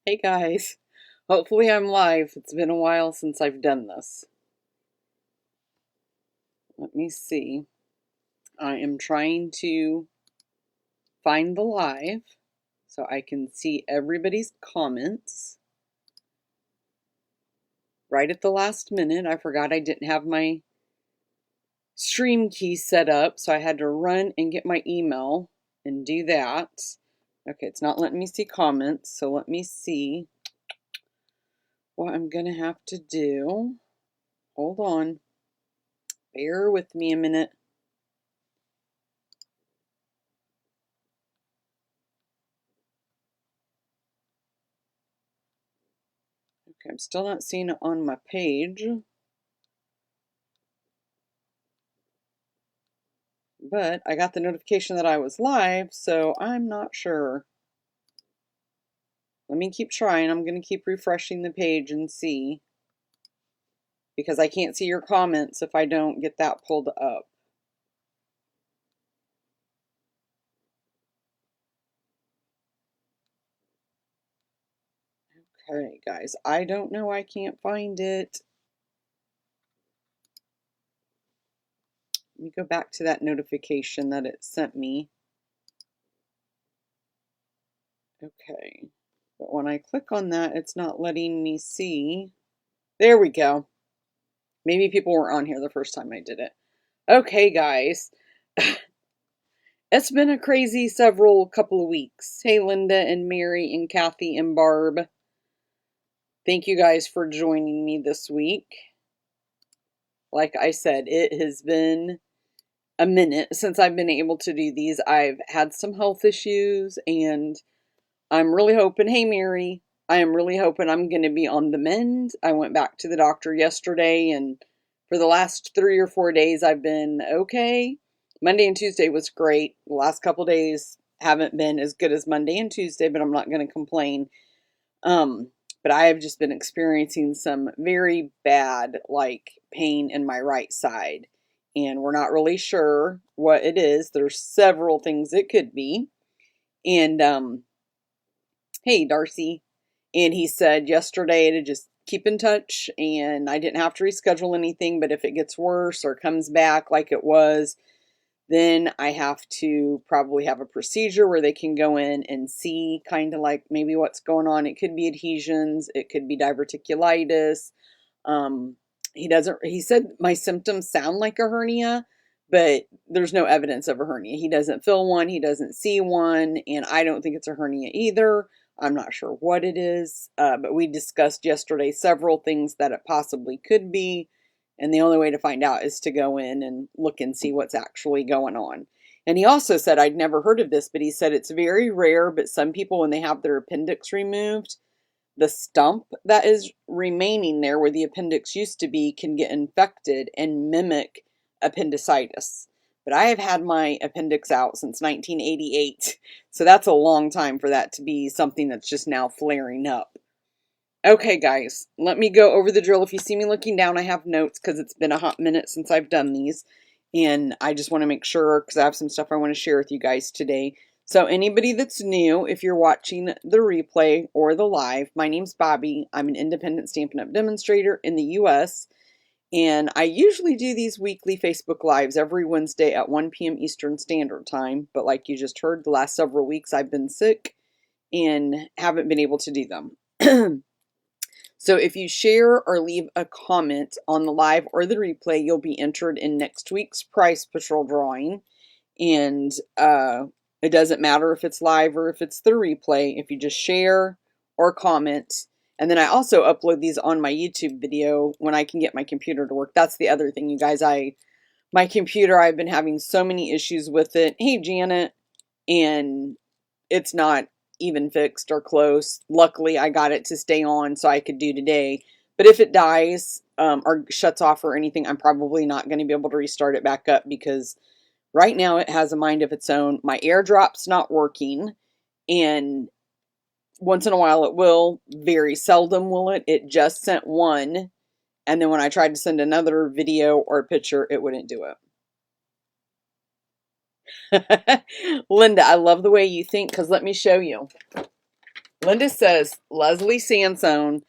Hey guys, hopefully I'm live. It's been a while since I've done this. Let me see. I am trying to find the live so I can see everybody's comments. Right at the last minute, I forgot I didn't have my stream key set up, so I had to run and get my email and do that. Okay, it's not letting me see comments, so let me see what I'm gonna have to do. Hold on. Bear with me a minute. Okay, I'm still not seeing it on my page, but I got the notification that I was live, so I'm not sure. Let me keep trying. I'm going to keep refreshing the page and see, because I can't see your comments if I don't get that pulled up. Okay, guys, I don't know. I can't find it. Let me go back to that notification that it sent me. Okay, but when I click on that, it's not letting me see. There we go. Maybe people weren't on here the first time I did it. Okay, guys. It's been a crazy couple of weeks. Hey, Linda and Mary and Kathy and Barb. Thank you guys for joining me this week. Like I said, it has been a minute since I've been able to do these. I've had some health issues, and I'm really hoping, hey, Mary, I am really hoping I'm going to be on the mend. I went back to the doctor yesterday, and for the last 3 or 4 days, I've been okay. Monday and Tuesday was great. The last couple days haven't been as good as Monday and Tuesday, but I'm not going to complain. But I have just been experiencing some very bad, pain in my right side, and we're not really sure what it is. There's several things it could be. And hey, Darcy. And he said yesterday to just keep in touch, and I didn't have to reschedule anything, but if it gets worse or comes back like it was, then I have to probably have a procedure where they can go in and see kind of like maybe what's going on. It could be adhesions, it could be diverticulitis. He said my symptoms sound like a hernia, but there's no evidence of a hernia. He doesn't feel one, he doesn't see one, and I don't think it's a hernia either. I'm not sure what it is, but we discussed yesterday several things that it possibly could be, and the only way to find out is to go in and look and see what's actually going on. And he also said, I'd never heard of this, but he said it's very rare, but some people, when they have their appendix removed, the stump that is remaining there where the appendix used to be can get infected and mimic appendicitis. But I have had my appendix out since 1988, so that's a long time for that to be something that's just now flaring up. Okay, guys, let me go over the drill. If you see me looking down, I have notes because it's been a hot minute since I've done these, and I just want to make sure because I have some stuff I want to share with you guys today. So anybody that's new, if you're watching the replay or the live, my name's Bobby. I'm an independent Stampin' Up! Demonstrator in the U.S., and I usually do these weekly Facebook Lives every Wednesday at 1 p.m. Eastern Standard Time. But like you just heard, the last several weeks I've been sick and haven't been able to do them. So if you share or leave a comment on the live or the replay, you'll be entered in next week's Prize Patrol drawing. And it doesn't matter if it's live or if it's the replay. If you just share or comment. And then I also upload these on my YouTube video when I can get my computer to work. That's the other thing, you guys. My computer, I've been having so many issues with it. Hey, Janet. And it's not even fixed or close. Luckily, I got it to stay on so I could do today. But if it dies or shuts off or anything, I'm probably not going to be able to restart it back up because right now it has a mind of its own. My airdrop's not working, and once in a while it will. Very seldom will it. It just sent one, and then when I tried to send another video or picture, it wouldn't do it. Linda, I love the way you think because let me show you. Linda says Leslie Sansone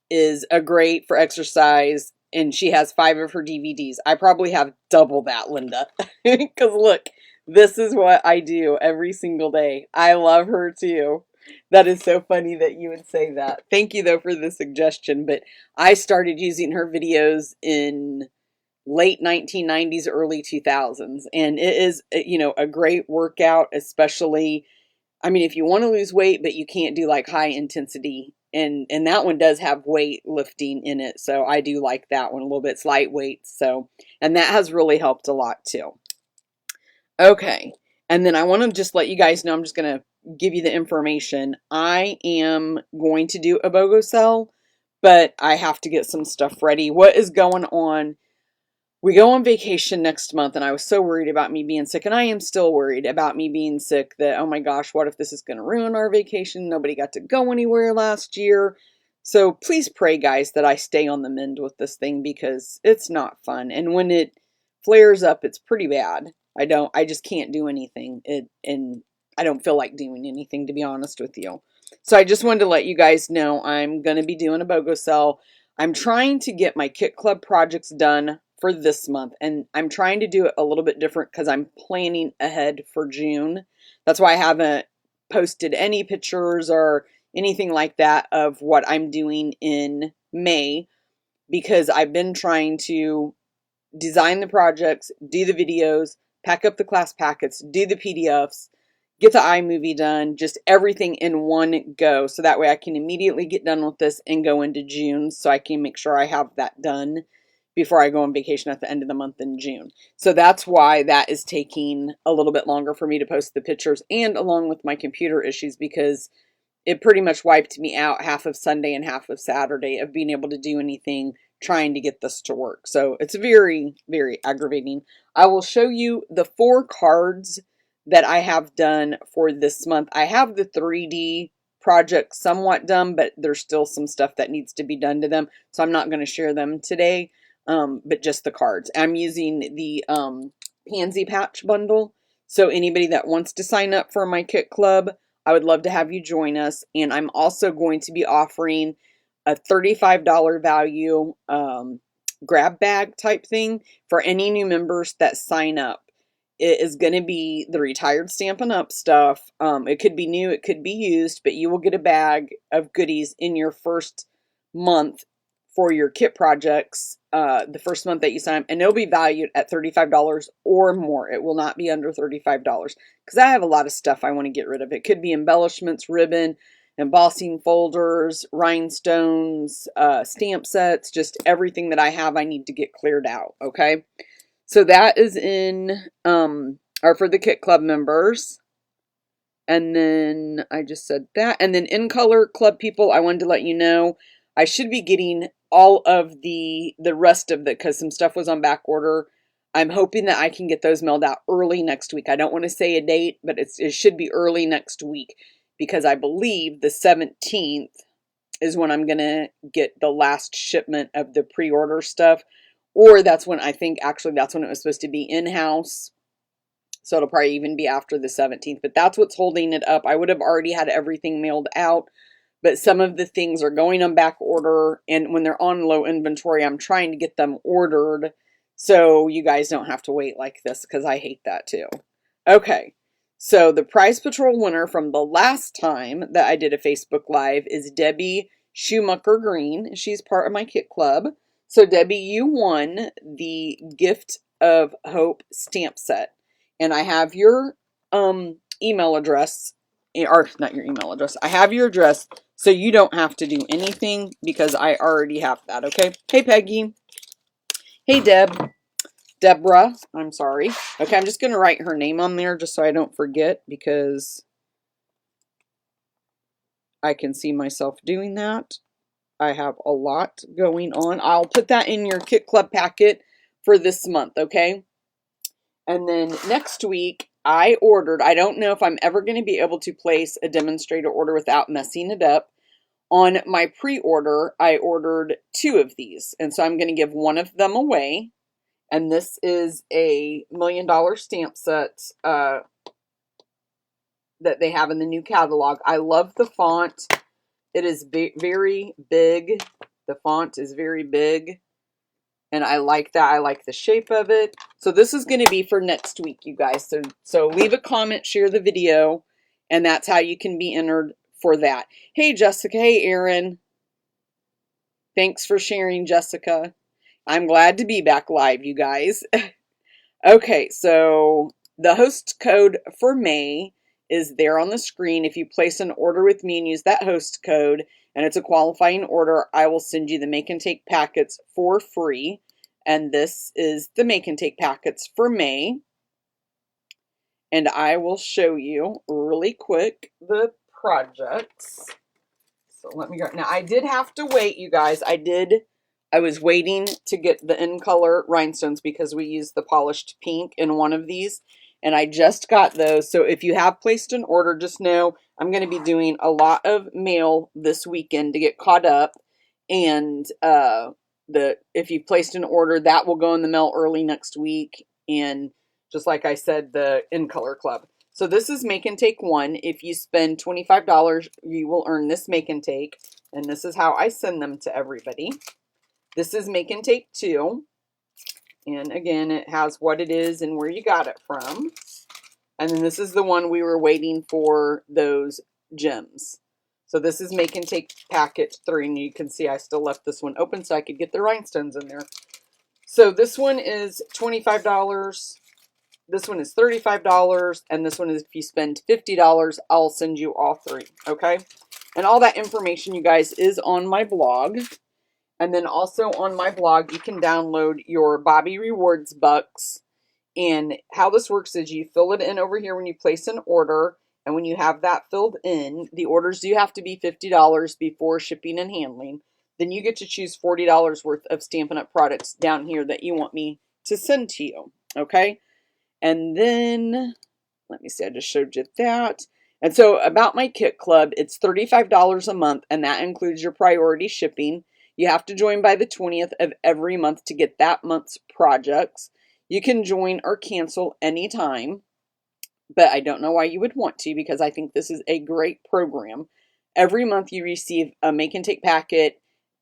is a great for exercise, and she has 5 of her DVDs. I probably have double that, Linda. Because look, this is what I do every single day. I love her too. That is so funny that you would say that. Thank you, though, for the suggestion. But I started using her videos in late 1990s, early 2000s. And it is, a great workout, especially, I mean, if you want to lose weight, but you can't do like high intensity. And that one does have weight lifting in it. So I do like that one a little bit. It's lightweight. So, and that has really helped a lot too. Okay. And then I want to just let you guys know, I'm just going to give you the information. I am going to do a BOGO sell, but I have to get some stuff ready. What is going on? We go on vacation next month, and I was so worried about me being sick, and I am still worried about me being sick that, oh my gosh, what if this is going to ruin our vacation? Nobody got to go anywhere last year. So please pray, guys, that I stay on the mend with this thing because it's not fun. And when it flares up, it's pretty bad. I just can't do anything. And I don't feel like doing anything, to be honest with you. So I just wanted to let you guys know I'm going to be doing a BOGO sell. I'm trying to get my Kit Club projects done for this month, and I'm trying to do it a little bit different because I'm planning ahead for June. That's why I haven't posted any pictures or anything like that of what I'm doing in May, because I've been trying to design the projects, do the videos, pack up the class packets, do the PDFs, get the iMovie done, just everything in one go. So that way I can immediately get done with this and go into June, so I can make sure I have that done before I go on vacation at the end of the month in June. So that's why that is taking a little bit longer for me to post the pictures, and along with my computer issues, because it pretty much wiped me out half of Sunday and half of Saturday of being able to do anything trying to get this to work. So it's very, very aggravating. I will show you the 4 cards that I have done for this month. I have the 3D project somewhat done, but there's still some stuff that needs to be done to them. So I'm not going to share them today, but just the cards. I'm using the Pansy patch bundle. So anybody that wants to sign up for my Kit Club, I would love to have you join us. And I'm also going to be offering a $35 value grab bag type thing for any new members that sign up. It is going to be the retired Stampin' Up stuff. It could be new, it could be used, but you will get a bag of goodies in your first month for your kit projects, the first month that you sign up, and it'll be valued at $35 or more. It will not be under $35 because I have a lot of stuff I want to get rid of. It could be embellishments, ribbon, embossing folders, rhinestones, stamp sets, just everything that I have I need to get cleared out, okay? So that is or for the Kit Club members. And then I just said that. And then In Color Club people, I wanted to let you know I should be getting all of the rest of because some stuff was on back order. I'm hoping that I can get those mailed out early next week. I don't want to say a date, but it should be early next week, because I believe the 17th is when I'm going to get the last shipment of the pre-order stuff. Or that's when that's when it was supposed to be in-house. So it'll probably even be after the 17th. But that's what's holding it up. I would have already had everything mailed out, but some of the things are going on back order. And when they're on low inventory, I'm trying to get them ordered so you guys don't have to wait like this, because I hate that too. Okay. So the Prize Patrol winner from the last time that I did a Facebook Live is Debbie Schumacher Green. She's part of my Kit Club. So Debbie, you won the Gift of Hope stamp set. And I have your email address, or not your email address. I have your address, so you don't have to do anything because I already have that, okay? Hey, Peggy. Hey, Deborah, I'm sorry. Okay, I'm just going to write her name on there just so I don't forget, because I can see myself doing that. I have a lot going on. I'll put that in your Kit Club packet for this month, okay? And then next week, I don't know if I'm ever going to be able to place a demonstrator order without messing it up. On my pre-order, I ordered 2 of these, and so I'm going to give one of them away. And this is a $1 million stamp set that they have in the new catalog. I love the font. It is very big. The font is very big. And I like that. I like the shape of it. So this is going to be for next week, you guys. So leave a comment, share the video, and that's how you can be entered for that. Hey, Jessica. Hey, Aaron. Thanks for sharing, Jessica. I'm glad to be back live, you guys. Okay, so the host code for May is there on the screen. If you place an order with me and use that host code, and it's a qualifying order, I will send you the Make and Take packets for free. And this is the Make and Take packets for May. And I will show you really quick the projects. So let me go. Now, I did have to wait, you guys. I was waiting to get the in color rhinestones because we used the polished pink in one of these. And I just got those. So if you have placed an order, just know I'm going to be doing a lot of mail this weekend to get caught up. And if you placed an order, that will go in the mail early next week. And just like I said, the in color club. So this is Make and Take 1. If you spend $25, you will earn this Make and Take. And this is how I send them to everybody. This is Make and Take 2. And again, it has what it is and where you got it from. And then this is the one we were waiting for those gems. So this is Make and Take packet 3. And you can see I still left this one open so I could get the rhinestones in there. So this one is $25. This one is $35, and this one is if you spend $50, I'll send you all three, okay? And all that information, you guys, is on my blog. And then also on my blog, you can download your Bobby Rewards bucks. And how this works is you fill it in over here when you place an order. And when you have that filled in, the orders do have to be $50 before shipping and handling. Then you get to choose $40 worth of Stampin' Up! Products down here that you want me to send to you, okay? And then, let me see, I just showed you that. And so about my kit club, it's $35 a month, and that includes your priority shipping. You have to join by the 20th of every month to get that month's projects. You can join or cancel anytime, but I don't know why you would want to because I think this is a great program. Every month you receive a Make and Take packet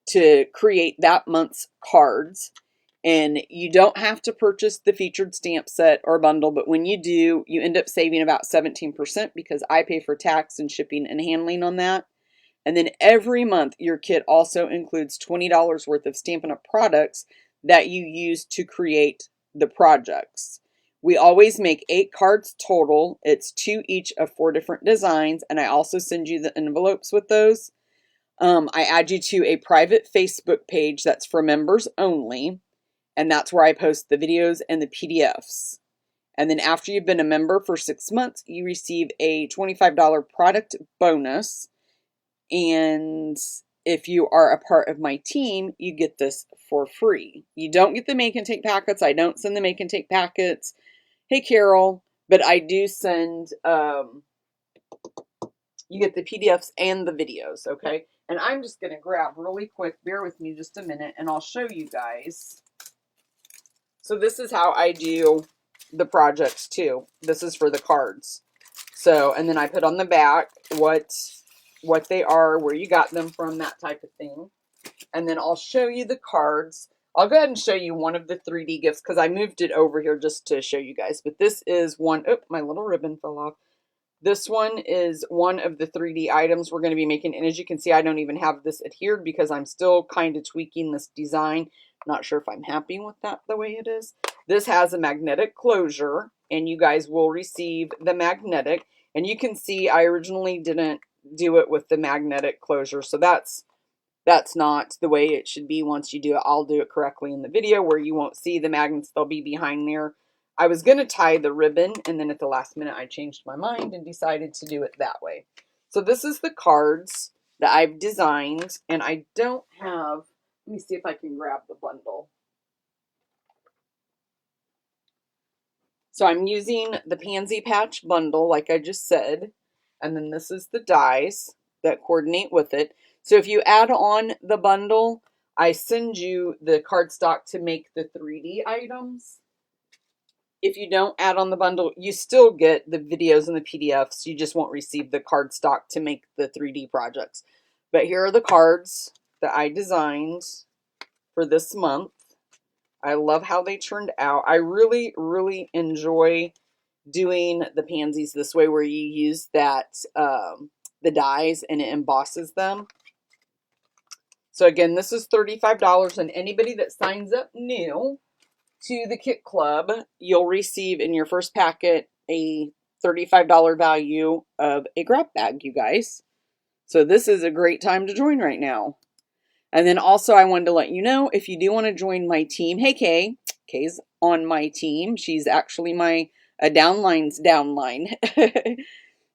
to create that month's cards. And you don't have to purchase the featured stamp set or bundle, but when you do, you end up saving about 17% because I pay for tax and shipping and handling on that. And then every month, your kit also includes $20 worth of Stampin' Up! Products that you use to create the projects. We always make 8 cards total. It's 2 each of 4 different designs, and I also send you the envelopes with those. I add you to a private Facebook page that's for members only. And that's where I post the videos and the PDFs. And then after you've been a member for 6 months, you receive a $25 product bonus. And if you are a part of my team, you get this for free. You don't get the Make and Take packets. I don't send the Make and Take packets. Hey, Carol. But I do send, you get the PDFs and the videos, okay? And I'm just going to grab really quick, bear with me just a minute, and I'll show you guys. So this is how I do the projects too. This is for the cards. So, and then I put on the back what they are, where you got them from, that type of thing. And then I'll show you the cards. I'll go ahead and show you one of the 3D gifts because I moved it over here just to show you guys. But this is one, oh, my little ribbon fell off. This one is one of the 3D items we're going to be making. And as you can see, I don't even have this adhered because I'm still kind of tweaking this design. Not sure if I'm happy with that the way it is. This has a magnetic closure, and you guys will receive the magnetic. And you can see I originally didn't do it with the magnetic closure. So that's not the way it should be once you do it. I'll do it correctly in the video where you won't see the magnets. They'll be behind there. I was going to tie the ribbon, and then at the last minute I changed my mind and decided to do it that way. So this is the cards that I've designed, and I don't have, let me see if I can grab the bundle. So I'm using the Pansy Patch bundle, like I just said, and then this is the dies that coordinate with it. So if you add on the bundle, I send you the cardstock to make the 3D items. If you don't add on the bundle, you still get the videos and the PDFs. You just won't receive the cardstock to make the 3D projects. But here are the cards that I designed for this month. I love how they turned out. I really, really enjoy doing the pansies this way, where you use that the dies and it embosses them. So again, this is $35, and anybody that signs up new to the Kit Club, you'll receive in your first packet a $35 value of a grab bag, you guys. So this is a great time to join right now. And then also I wanted to let you know, if you do want to join my team, hey Kay, Kay's on my team. She's actually my downline's downline.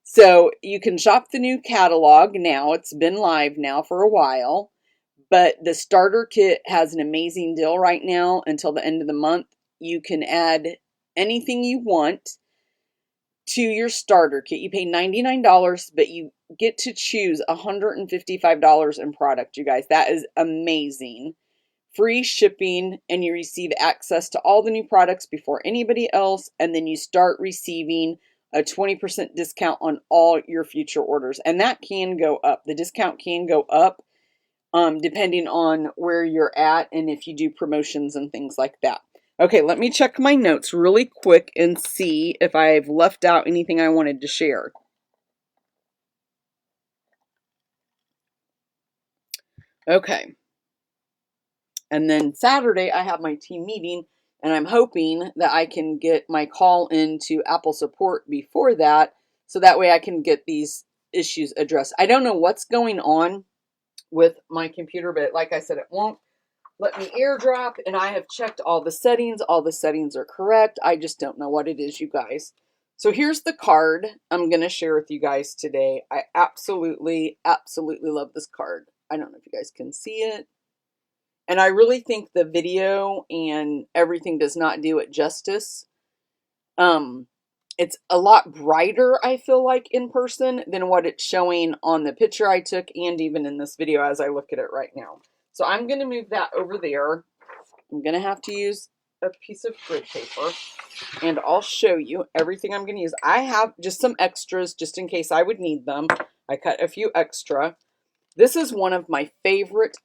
So you can shop the new catalog now. It's been live now for a while. But the starter kit has an amazing deal right now until the end of the month. You can add anything you want to your starter kit. You pay $99, but you get to choose $155 in product, you guys. That is amazing. Free shipping, and you receive access to all the new products before anybody else, and then you start receiving a 20% discount on all your future orders. And that can go up. The discount can go up depending on where you're at and if you do promotions and things like that. Okay, let me check my notes really quick and see if I've left out anything I wanted to share. Okay. And then Saturday, I have my team meeting, and I'm hoping that I can get my call into Apple support before that, so that way I can get these issues addressed. I don't know what's going on with my computer, but like I said, it won't let me airdrop, and I have checked all the settings. All the settings are correct. I just don't know what it is, you guys. So here's the card I'm going to share with you guys today. I absolutely, absolutely love this card. I don't know if you guys can see it. And I really think the video and everything does not do it justice. It's a lot brighter, I feel like, in person than what it's showing on the picture I took and even in this video as I look at it right now. So I'm going to move that over there. I'm going to have to use a piece of grid paper, and I'll show you everything I'm going to use. I have just some extras just in case I would need them. I cut a few extra. This is one of my favorite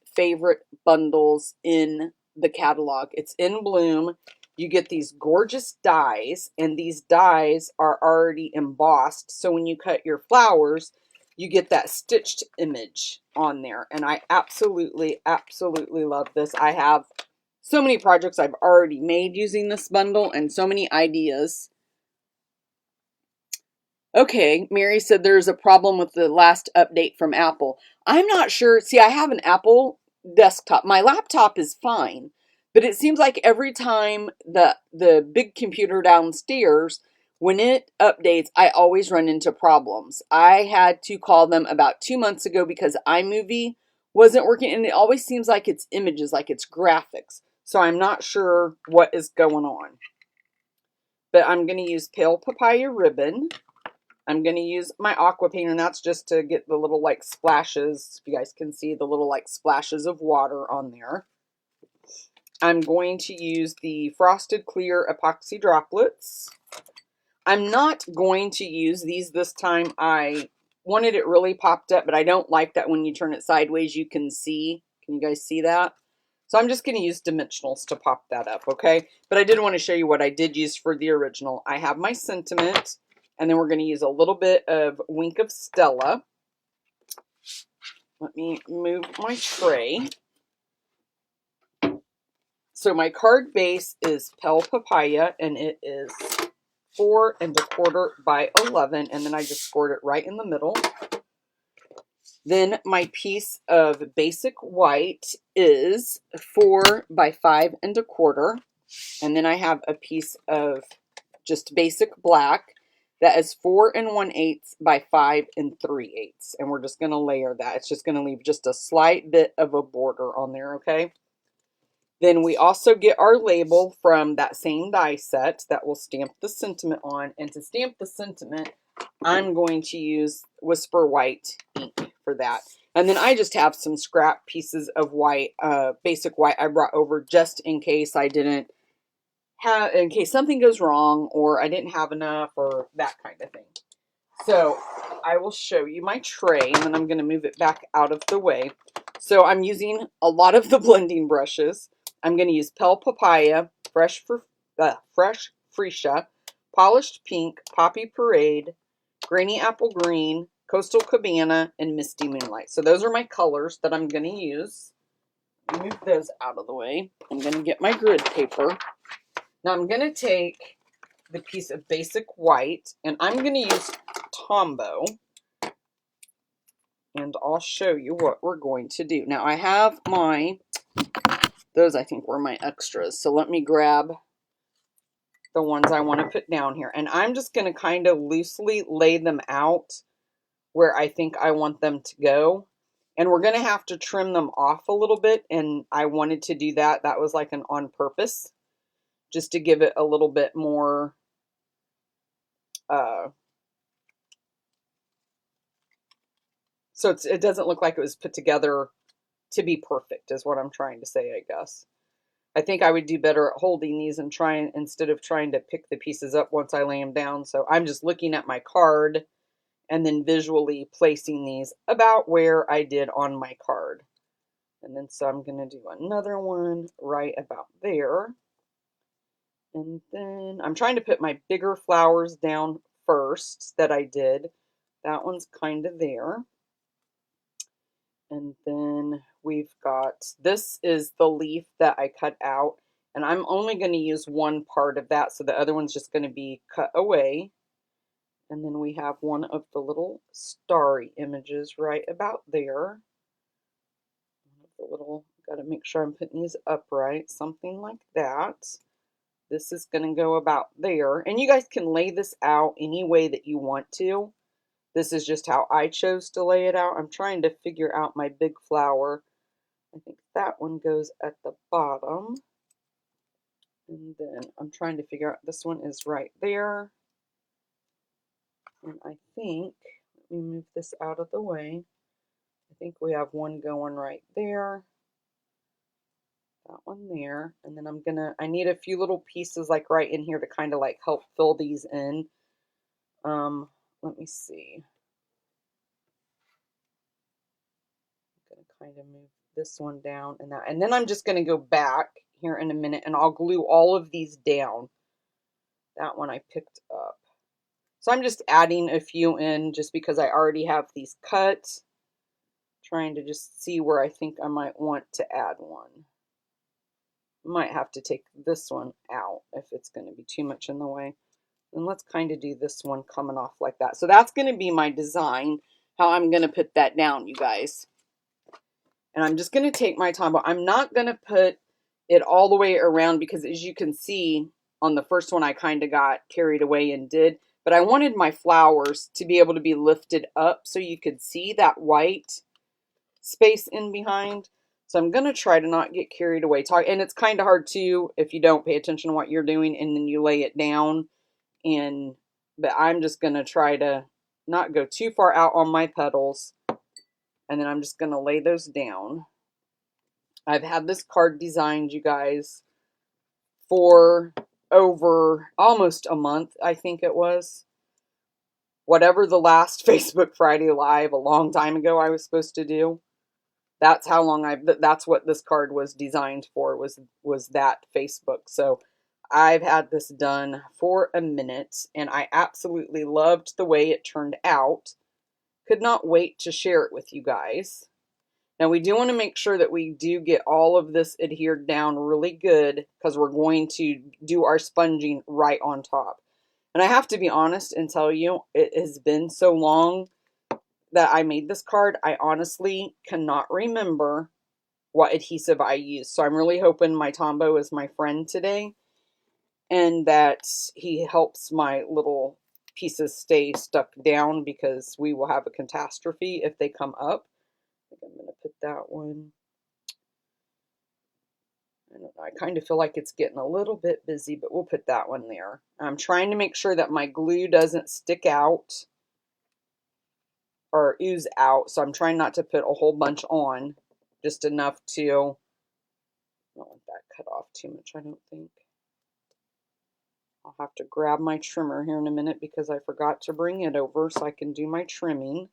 bundles in the catalog. It's in Bloom. You get these gorgeous dies, and these dies are already embossed. So when you cut your flowers, you get that stitched image on there. And I absolutely, absolutely love this. I have so many projects I've already made using this bundle and so many ideas. Okay, Mary said there's a problem with the last update from Apple. I'm not sure. See, I have an Apple desktop. My laptop is fine, but it seems like every time the big computer downstairs, when it updates, I always run into problems. I had to call them about 2 months ago because iMovie wasn't working, and it always seems like it's images, like it's graphics. So I'm not sure what is going on. But I'm going to use Pale Papaya ribbon. I'm going to use my aqua paint, and that's just to get the little like splashes. If you guys can see the little like splashes of water on there. I'm going to use the Frosted Clear epoxy droplets. I'm not going to use these this time. I wanted it really popped up, but I don't like that when you turn it sideways you can see. Can you guys see that? So I'm just going to use dimensionals to pop that up, okay? But I did want to show you what I did use for the original. I have my sentiment, and then we're going to use a little bit of Wink of Stella. Let me move my tray. So my card base is Pale Papaya, and it is 4 1/4 by 11, and then I just scored it right in the middle. Then my piece of basic white is 4 by 5 1/4, and then I have a piece of just basic black that is 4 1/8 by 5 3/8, and we're just going to layer that. It's just going to leave just a slight bit of a border on there, okay? Then we also get our label from that same die set that will stamp the sentiment on. And to stamp the sentiment, I'm going to use Whisper White ink for that. And then I just have some scrap pieces of white, basic white I brought over just in case I didn't have, in case something goes wrong or I didn't have enough or that kind of thing. So I will show you my tray, and then I'm going to move it back out of the way. So I'm using a lot of the blending brushes. I'm going to use Pel Papaya, Fresh Freesia, Polished Pink, Poppy Parade, Grainy Apple Green, Coastal Cabana, and Misty Moonlight. So those are my colors that I'm going to use. Move those out of the way. I'm going to get my grid paper. Now I'm going to take the piece of basic white, and I'm going to use Tombow, and I'll show you what we're going to do. Now I have those I think were my extras, so let me grab the ones I want to put down here, and I'm just going to kind of loosely lay them out where I think I want them to go, and we're going to have to trim them off a little bit, and I wanted to do that. That was like an on purpose, just to give it a little bit more so it doesn't look like it was put together to be perfect, is what I'm trying to say, I guess. I think I would do better at holding these and instead of trying to pick the pieces up once I lay them down. So I'm just looking at my card and then visually placing these about where I did on my card. And then so I'm going to do another one right about there. And then I'm trying to put my bigger flowers down first that I did. That one's kind of there. And then we've got, this is the leaf that I cut out, and I'm only going to use one part of that, so the other one's just going to be cut away. And then we have one of the little starry images right about there. Got to make sure I'm putting these upright, something like that. This is going to go about there, and you guys can lay this out any way that you want to. This is just how I chose to lay it out. I'm trying to figure out my big flower. I think that one goes at the bottom. And then I'm trying to figure out, this one is right there. And I think, let me move this out of the way. I think we have one going right there. That one there. And then I need a few little pieces like right in here to kind of like help fill these in. Let me see. I'm going to kind of move this one down and that. And then I'm just going to go back here in a minute and I'll glue all of these down. That one I picked up. So I'm just adding a few in just because I already have these cut. Trying to just see where I think I might want to add one. Might have to take this one out if it's going to be too much in the way. And let's kind of do this one coming off like that. So that's going to be my design, how I'm going to put that down, you guys. And I'm just going to take my time, but I'm not going to put it all the way around because as you can see on the first one, I kind of got carried away and did. But I wanted my flowers to be able to be lifted up so you could see that white space in behind. So I'm going to try to not get carried away. And it's kind of hard too if you don't pay attention to what you're doing and then you lay it down. But I'm just going to try to not go too far out on my petals. And then I'm just going to lay those down. I've had this card designed, you guys, for over almost a month, I think it was. Whatever the last Facebook Friday Live a long time ago I was supposed to do. That's how long that's what this card was designed for, was that Facebook. So I've had this done for a minute and I absolutely loved the way it turned out. Could not wait to share it with you guys. Now we do want to make sure that we do get all of this adhered down really good because we're going to do our sponging right on top. And I have to be honest and tell you, it has been so long that I made this card, I honestly cannot remember what adhesive I used. So I'm really hoping my Tombow is my friend today and that he helps my little pieces stay stuck down because we will have a catastrophe if they come up. I think I'm going to put that one. I don't know, I kind of feel like it's getting a little bit busy, but we'll put that one there. I'm trying to make sure that my glue doesn't stick out or ooze out, so I'm trying not to put a whole bunch on, just enough to, I don't want that cut off too much, I don't think. I'll have to grab my trimmer here in a minute because I forgot to bring it over so I can do my trimming.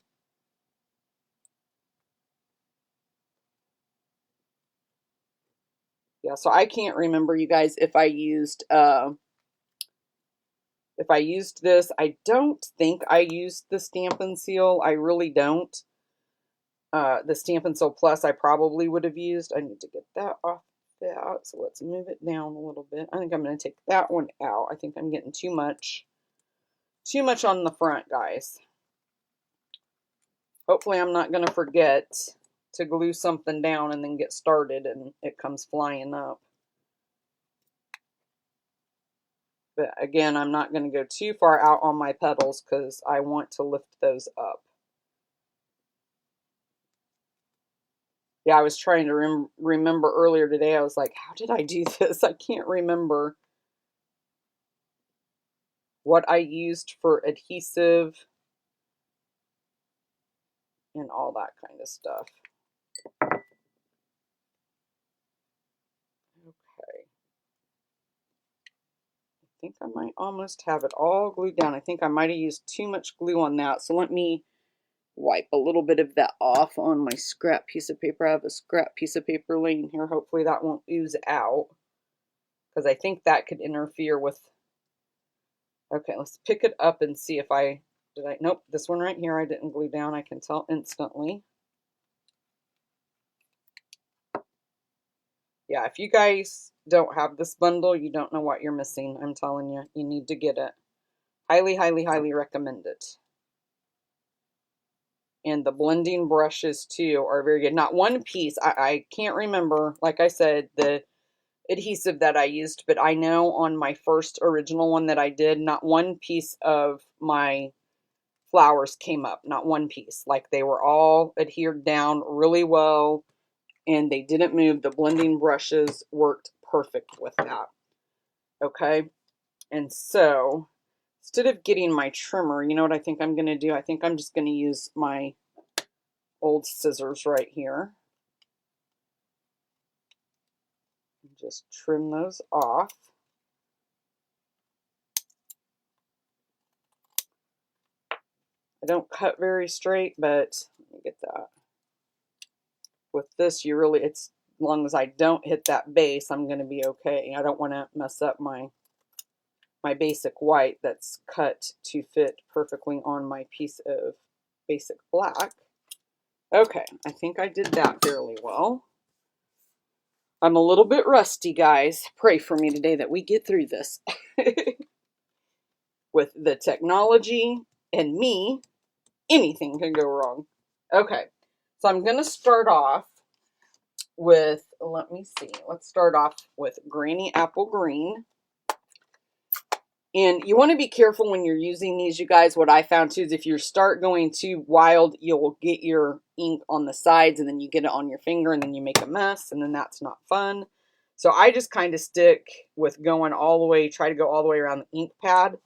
Yeah, so I can't remember, you guys, if I used this. I don't think I used the Stamp and Seal. I really don't. The Stamp and Seal Plus I probably would have used. I need to get that off that. So let's move it down a little bit. I think I'm going to take that one out. I think I'm getting too much on the front, guys. Hopefully I'm not going to forget to glue something down and then get started and it comes flying up. But again, I'm not going to go too far out on my petals because I want to lift those up. Yeah, I was trying to remember earlier today. I was like, how did I do this? I can't remember what I used for adhesive and all that kind of stuff. Okay. I think I might almost have it all glued down. I think I might have used too much glue on that. So let me wipe a little bit of that off on my scrap piece of paper. I have a scrap piece of paper laying here. Hopefully that won't ooze out because I think that could interfere with. Okay, let's pick it up and see if nope, this one right here I didn't glue down. I can tell instantly. Yeah, if you guys don't have this bundle, you don't know what you're missing. I'm telling you, you need to get it. Highly, highly, highly recommend it. And the blending brushes too are very good. Not one piece, I can't remember, like I said, the adhesive that I used, but I know on my first original one that I did, not one piece of my flowers came up, not one piece. Like they were all adhered down really well and they didn't move. The blending brushes worked perfect with that. Okay, and so instead of getting my trimmer, you know what I think I'm going to do? I think I'm just going to use my old scissors right here. Just trim those off. I don't cut very straight, but let me get that. With this, you really, it's as long as I don't hit that base, I'm going to be okay. I don't want to mess up my basic white that's cut to fit perfectly on my piece of basic black. Okay, I think I did that fairly well. I'm a little bit rusty, guys. Pray for me today that we get through this. With the technology and me, anything can go wrong. Okay, so I'm going to start off with, let me see, let's start off with Granny Apple Green. And you want to be careful when you're using these, you guys. What I found too is if you start going too wild, you'll get your ink on the sides and then you get it on your finger and then you make a mess and then that's not fun. So I just kind of stick with going all the way, try to go all the way around the ink pad.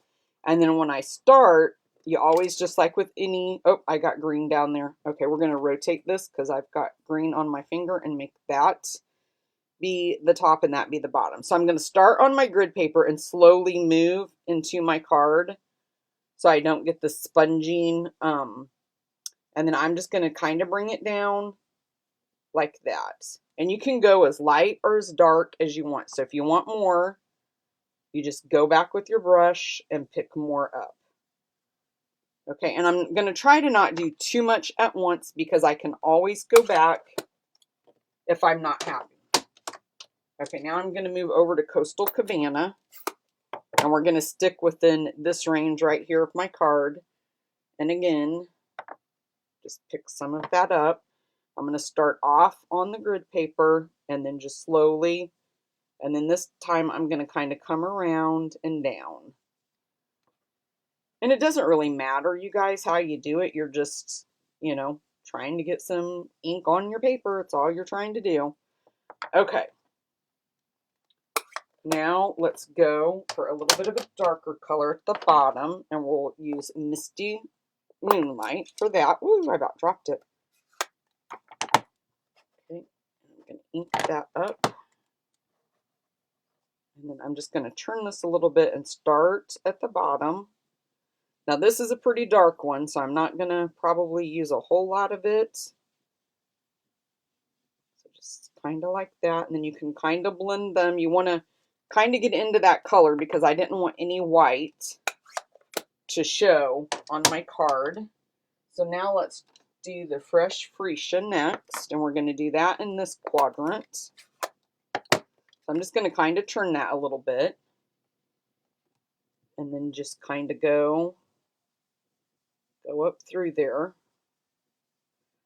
And then when I start, you always, just like with any, oh, I got green down there. Okay, we're going to rotate this because I've got green on my finger and make that be the top and that be the bottom. So I'm going to start on my grid paper and slowly move into my card so I don't get the sponging. And then I'm just going to kind of bring it down like that. And you can go as light or as dark as you want. So if you want more, you just go back with your brush and pick more up. Okay, and I'm going to try to not do too much at once because I can always go back if I'm not happy. Okay, now I'm going to move over to Coastal Cabana, and we're going to stick within this range right here of my card. And again, just pick some of that up. I'm going to start off on the grid paper and then just slowly, and then this time I'm going to kind of come around and down. And it doesn't really matter, you guys, how you do it. You're just, you know, trying to get some ink on your paper. It's all you're trying to do. Okay. Now let's go for a little bit of a darker color at the bottom, and we'll use Misty Moonlight for that. Ooh, I about dropped it. Okay, I'm going to ink that up. And then I'm just going to turn this a little bit and start at the bottom. Now this is a pretty dark one, so I'm not going to probably use a whole lot of it. So just kind of like that, and then you can kind of blend them. You want to kind of get into that color because I didn't want any white to show on my card. So now let's do the fresh freesia next, and we're going to do that in this quadrant. So I'm just going to kind of turn that a little bit, and then just kind of go up through there.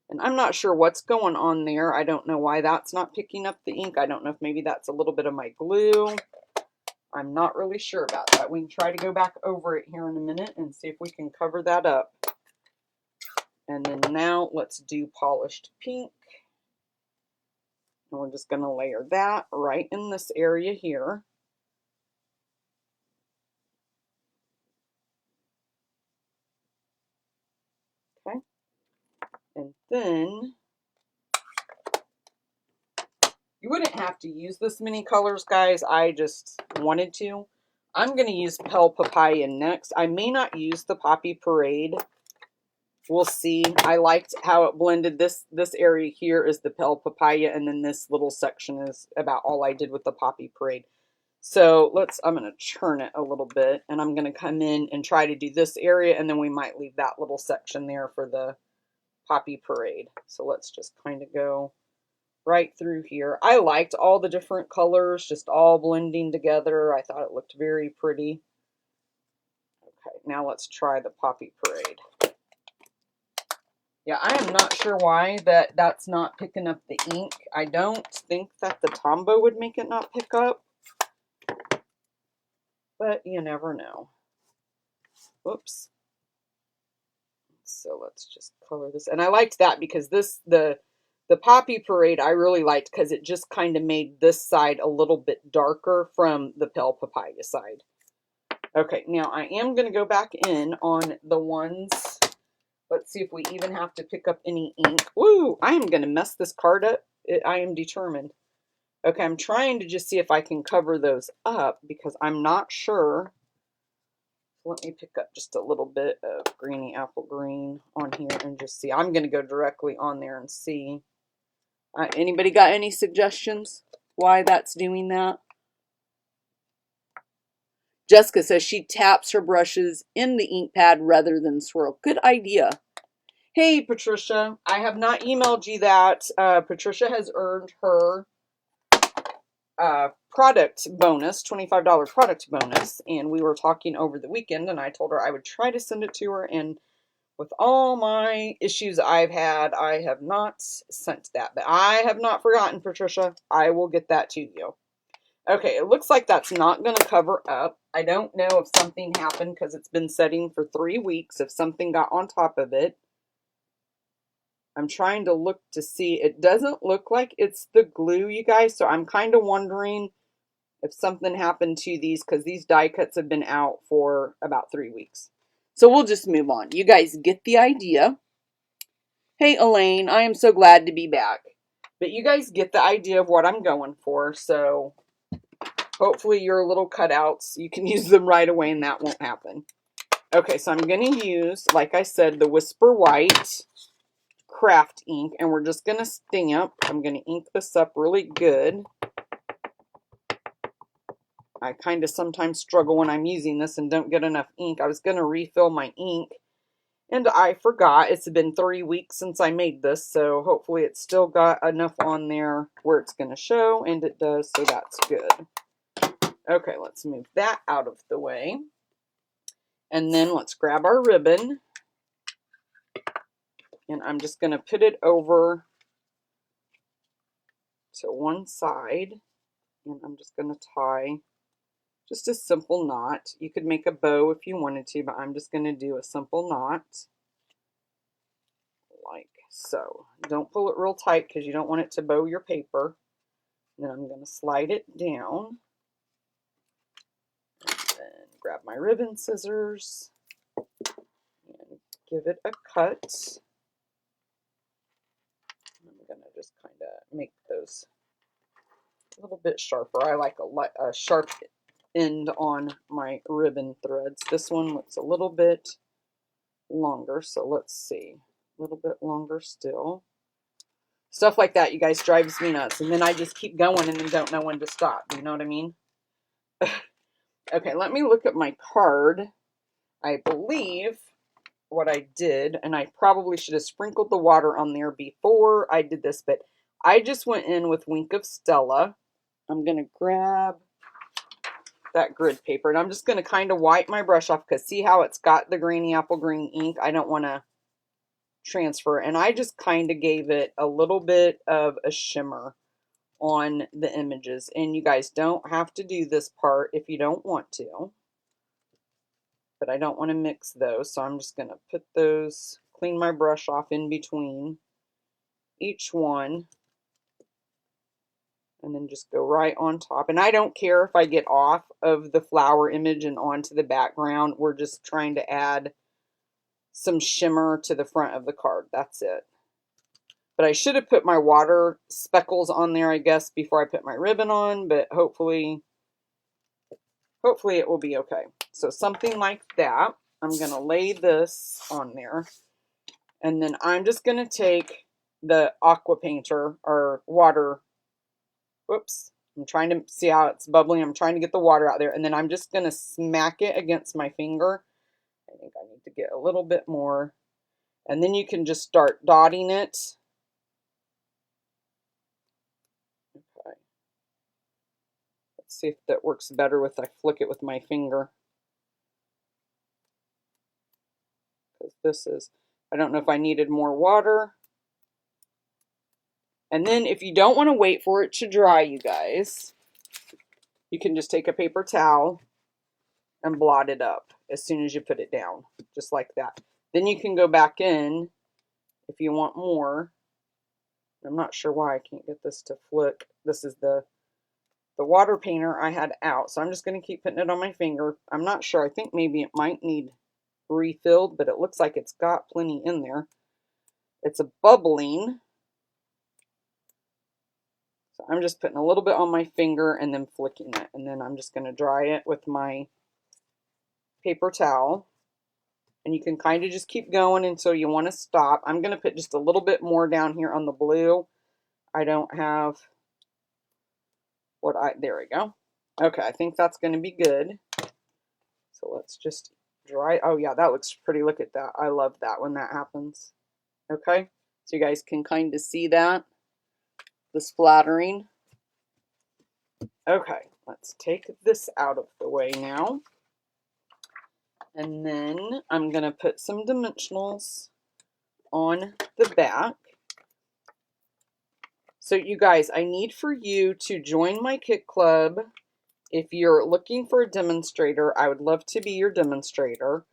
And I'm not sure what's going on there. I don't know why that's not picking up the ink. I don't know if maybe that's a little bit of my glue. I'm not really sure about that. We can try to go back over it here in a minute and see if we can cover that up. And then now let's do polished pink. And we're just going to layer that right in this area here. Okay. And then you wouldn't have to use this many colors, guys. I just wanted to. I'm going to use Pale Papaya next. I may not use the Poppy Parade. We'll see. I liked how it blended. This area here is the Pale Papaya, and then this little section is about all I did with the Poppy Parade. So I'm going to turn it a little bit, and I'm going to come in and try to do this area, and then we might leave that little section there for the Poppy Parade. So let's just kind of go right through here. I liked all the different colors, just all blending together. I thought it looked very pretty. Okay, now let's try the Poppy Parade. Yeah, I am not sure why that's not picking up the ink. I don't think that the Tombow would make it not pick up, but you never know. Whoops. So let's just color this. And I liked that because the Poppy Parade I really liked because it just kind of made this side a little bit darker from the Pale Papaya side. Okay, now I am going to go back in on the ones. Let's see if we even have to pick up any ink. Woo! I am going to mess this card up. I am determined. Okay, I'm trying to just see if I can cover those up because I'm not sure. Let me pick up just a little bit of greeny apple green on here and just see. I'm going to go directly on there and see. Anybody got any suggestions why that's doing that? Jessica says she taps her brushes in the ink pad rather than swirl. Good idea. Hey, Patricia, I have not emailed you that. Patricia has earned her product bonus, $25 product bonus, and we were talking over the weekend, and I told her I would try to send it to her, and with all my issues I've had, I have not sent that, but I have not forgotten, Patricia. I will get that to you. Okay, it looks like that's not going to cover up. I don't know if something happened because it's been setting for 3 weeks, if something got on top of it. I'm trying to look to see. It doesn't look like it's the glue, you guys, so I'm kind of wondering if something happened to these because these die cuts have been out for about 3 weeks. So we'll just move on. You guys get the idea. Hey, Elaine, I am so glad to be back. But you guys get the idea of what I'm going for, so hopefully your little cutouts, you can use them right away and that won't happen. Okay, so I'm going to use, like I said, the Whisper White craft ink, and we're just going to stamp. I'm going to ink this up really good. I kind of sometimes struggle when I'm using this and don't get enough ink. I was going to refill my ink, and I forgot. It's been 3 weeks since I made this, so hopefully it's still got enough on there where it's going to show, and it does, so that's good. Okay, let's move that out of the way. And then let's grab our ribbon, and I'm just going to put it over to one side, and I'm just going to tie just a simple knot. You could make a bow if you wanted to, but I'm just going to do a simple knot like so. Don't pull it real tight because you don't want it to bow your paper. And then I'm going to slide it down and grab my ribbon scissors and give it a cut. I'm going to just kind of make those a little bit sharper. I like a sharp end on my ribbon threads. This one looks a little bit longer, so let's see. A little bit longer still. Stuff like that, you guys, drives me nuts. And then I just keep going and then don't know when to stop. You know what I mean? Okay, let me look at my card. I believe what I did, and I probably should have sprinkled the water on there before I did this, but I just went in with Wink of Stella. I'm going to grab that grid paper, and I'm just going to kind of wipe my brush off because see how it's got the grainy apple green ink? I don't want to transfer, and I just kind of gave it a little bit of a shimmer on the images. And you guys don't have to do this part if you don't want to, but I don't want to mix those, so I'm just going to put those, clean my brush off in between each one, and then just go right on top. And I don't care if I get off of the flower image and onto the background. We're just trying to add some shimmer to the front of the card. That's it. But I should have put my water speckles on there, I guess, before I put my ribbon on, but hopefully it will be okay. So something like that. I'm going to lay this on there. And then I'm just going to take the aqua painter or water. Whoops. I'm trying to see how it's bubbling. I'm trying to get the water out there. And then I'm just going to smack it against my finger. I think I need to get a little bit more. And then you can just start dotting it. Okay. Let's see if that works better if I flick it with my finger. Because this is, I don't know if I needed more water. And then if you don't want to wait for it to dry, you guys, you can just take a paper towel and blot it up as soon as you put it down, just like that. Then you can go back in if you want more. I'm not sure why I can't get this to flick. This is the water painter I had out, so I'm just going to keep putting it on my finger. I'm not sure. I think maybe it might need refilled, but it looks like it's got plenty in there. It's a bubbling. So I'm just putting a little bit on my finger and then flicking it. And then I'm just going to dry it with my paper towel. And you can kind of just keep going until you want to stop. I'm going to put just a little bit more down here on the blue. I don't have there we go. Okay, I think that's going to be good. So let's just dry. Oh yeah, that looks pretty. Look at that. I love that when that happens. Okay, so you guys can kind of see that, the splattering. Okay, let's take this out of the way now. And then I'm going to put some dimensionals on the back. So you guys, I need for you to join my Kit Club. If you're looking for a demonstrator, I would love to be your demonstrator.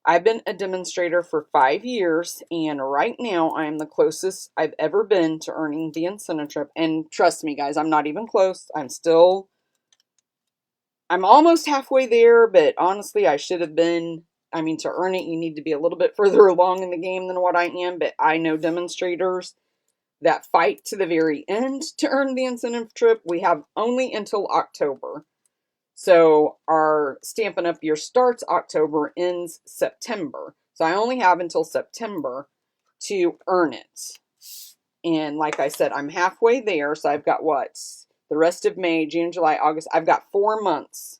I've been a demonstrator for 5 years, and right now I am the closest I've ever been to earning the incentive trip. And trust me, guys, I'm not even close. I'm almost halfway there, but honestly, I should have been. I mean, to earn it, you need to be a little bit further along in the game than what I am, but I know demonstrators that fight to the very end to earn the incentive trip. We have only until October. So our Stampin' Up! Year starts October, ends September. So I only have until September to earn it. And like I said, I'm halfway there. So I've got what? The rest of May, June, July, August. I've got 4 months.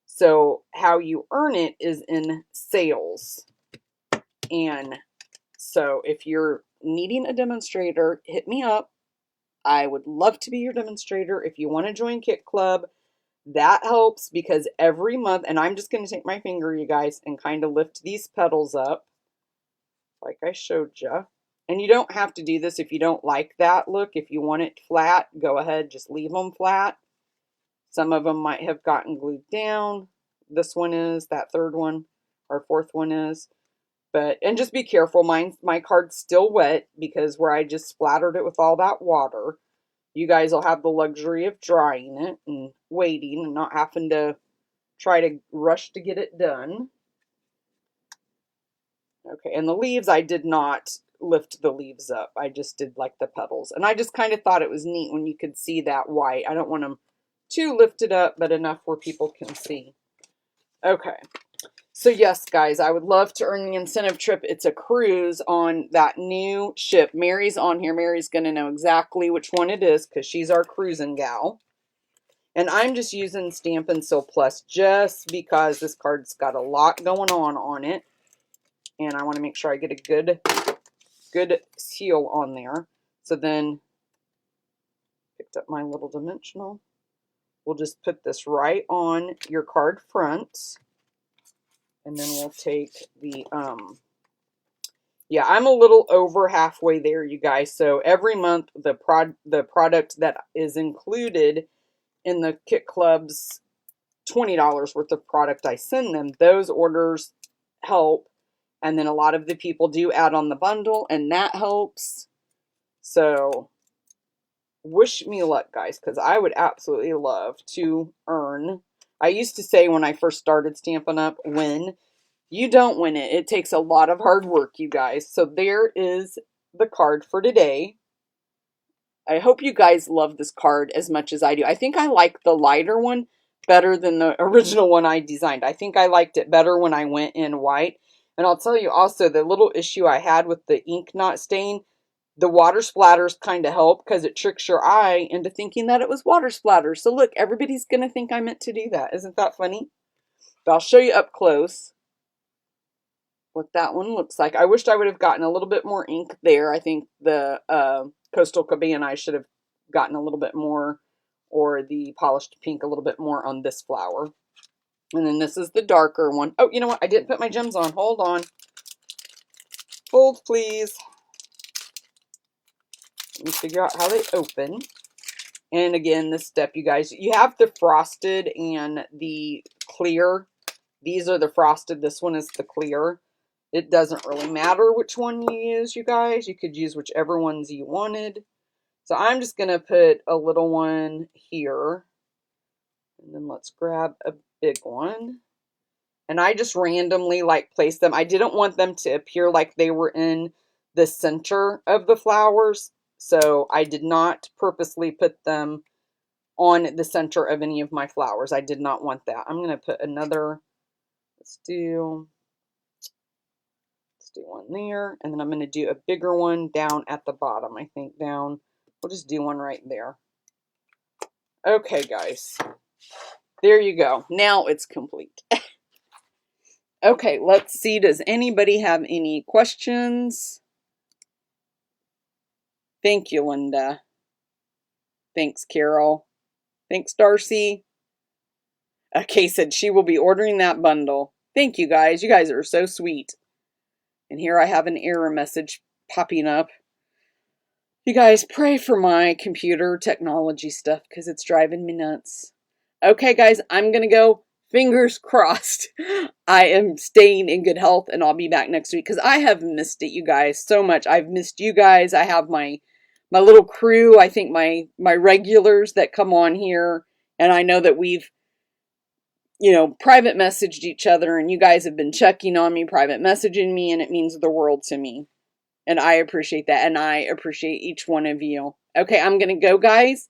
So how you earn it is in sales. And so if you're needing a demonstrator, hit me up. I would love to be your demonstrator. If you want to join Kit Club, that helps because every month, and I'm just going to take my finger, you guys, and kind of lift these petals up like I showed you. And you don't have to do this if you don't like that look. If you want it flat, go ahead, just leave them flat. Some of them might have gotten glued down. This one is, that third one, or fourth one is. And just be careful, my card's still wet because where I just splattered it with all that water. You guys will have the luxury of drying it and waiting and not having to try to rush to get it done. Okay, and the leaves I did not lift the leaves up. I just did like the petals. And I just kind of thought it was neat when you could see that white. I don't want them too lifted up, but enough where people can see. Okay. So yes, guys, I would love to earn the incentive trip. It's a cruise on that new ship. Mary's on here. Mary's going to know exactly which one it is because she's our cruising gal. And I'm just using Stampin' Seal Plus just because this card's got a lot going on it. And I want to make sure I get a good seal on there. So then, picked up my little dimensional. We'll just put this right on your card front. And then we'll take the, yeah, I'm a little over halfway there, you guys. So every month, the product that is included in the Kit Club's $20 worth of product I send them, those orders help. And then a lot of the people do add on the bundle, and that helps. So wish me luck, guys, because I would absolutely love to earn. I used to say when I first started Stampin' Up, win. You don't win it. It takes a lot of hard work, you guys. So there is the card for today. I hope you guys love this card as much as I do. I think I like the lighter one better than the original one I designed. I think I liked it better when I went in white. And I'll tell you also, the little issue I had with the ink not staying, the water splatters kind of help because it tricks your eye into thinking that it was water splatters. So look, everybody's going to think I meant to do that. Isn't that funny? But I'll show you up close what that one looks like. I wished I would have gotten a little bit more ink there. I think the Coastal Cabana I should have gotten a little bit more, or the Polished Pink a little bit more on this flower. And then this is the darker one. Oh, you know what? I didn't put my gems on. Hold on. Hold, please. Let me figure out how they open. And again, this step, you guys, you have the frosted and the clear. These are the frosted. This one is the clear. It doesn't really matter which one you use, you guys. You could use whichever ones you wanted. So I'm just going to put a little one here. And then let's grab a big one. And I just randomly place them. I didn't want them to appear like they were in the center of the flowers. So I did not purposely put them on the center of any of my flowers. I did not want that. I'm going to put another, let's do one there. And then I'm going to do a bigger one down at the bottom, I think down. We'll just do one right there. Okay, guys. There you go. Now it's complete. Okay, let's see. Does anybody have any questions? Thank you, Linda. Thanks, Carol. Thanks, Darcy. Kay said she will be ordering that bundle. Thank you, guys. You guys are so sweet. And here I have an error message popping up. You guys, pray for my computer technology stuff because it's driving me nuts. Okay, guys, I'm going to go. Fingers crossed. I am staying in good health, and I'll be back next week because I have missed it, you guys, so much. I've missed you guys. I have my little crew. I think my regulars that come on here, and I know that we've, private messaged each other, and you guys have been checking on me, private messaging me, and it means the world to me. And I appreciate that, and I appreciate each one of you. Okay, I'm going to go, guys.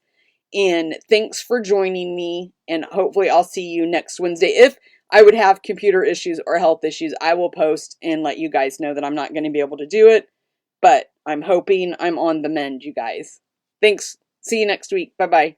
And thanks for joining me, and hopefully I'll see you next Wednesday. If I would have computer issues or health issues, I will post and let you guys know that I'm not going to be able to do it, but I'm hoping I'm on the mend, you guys. Thanks. See you next week. Bye-bye.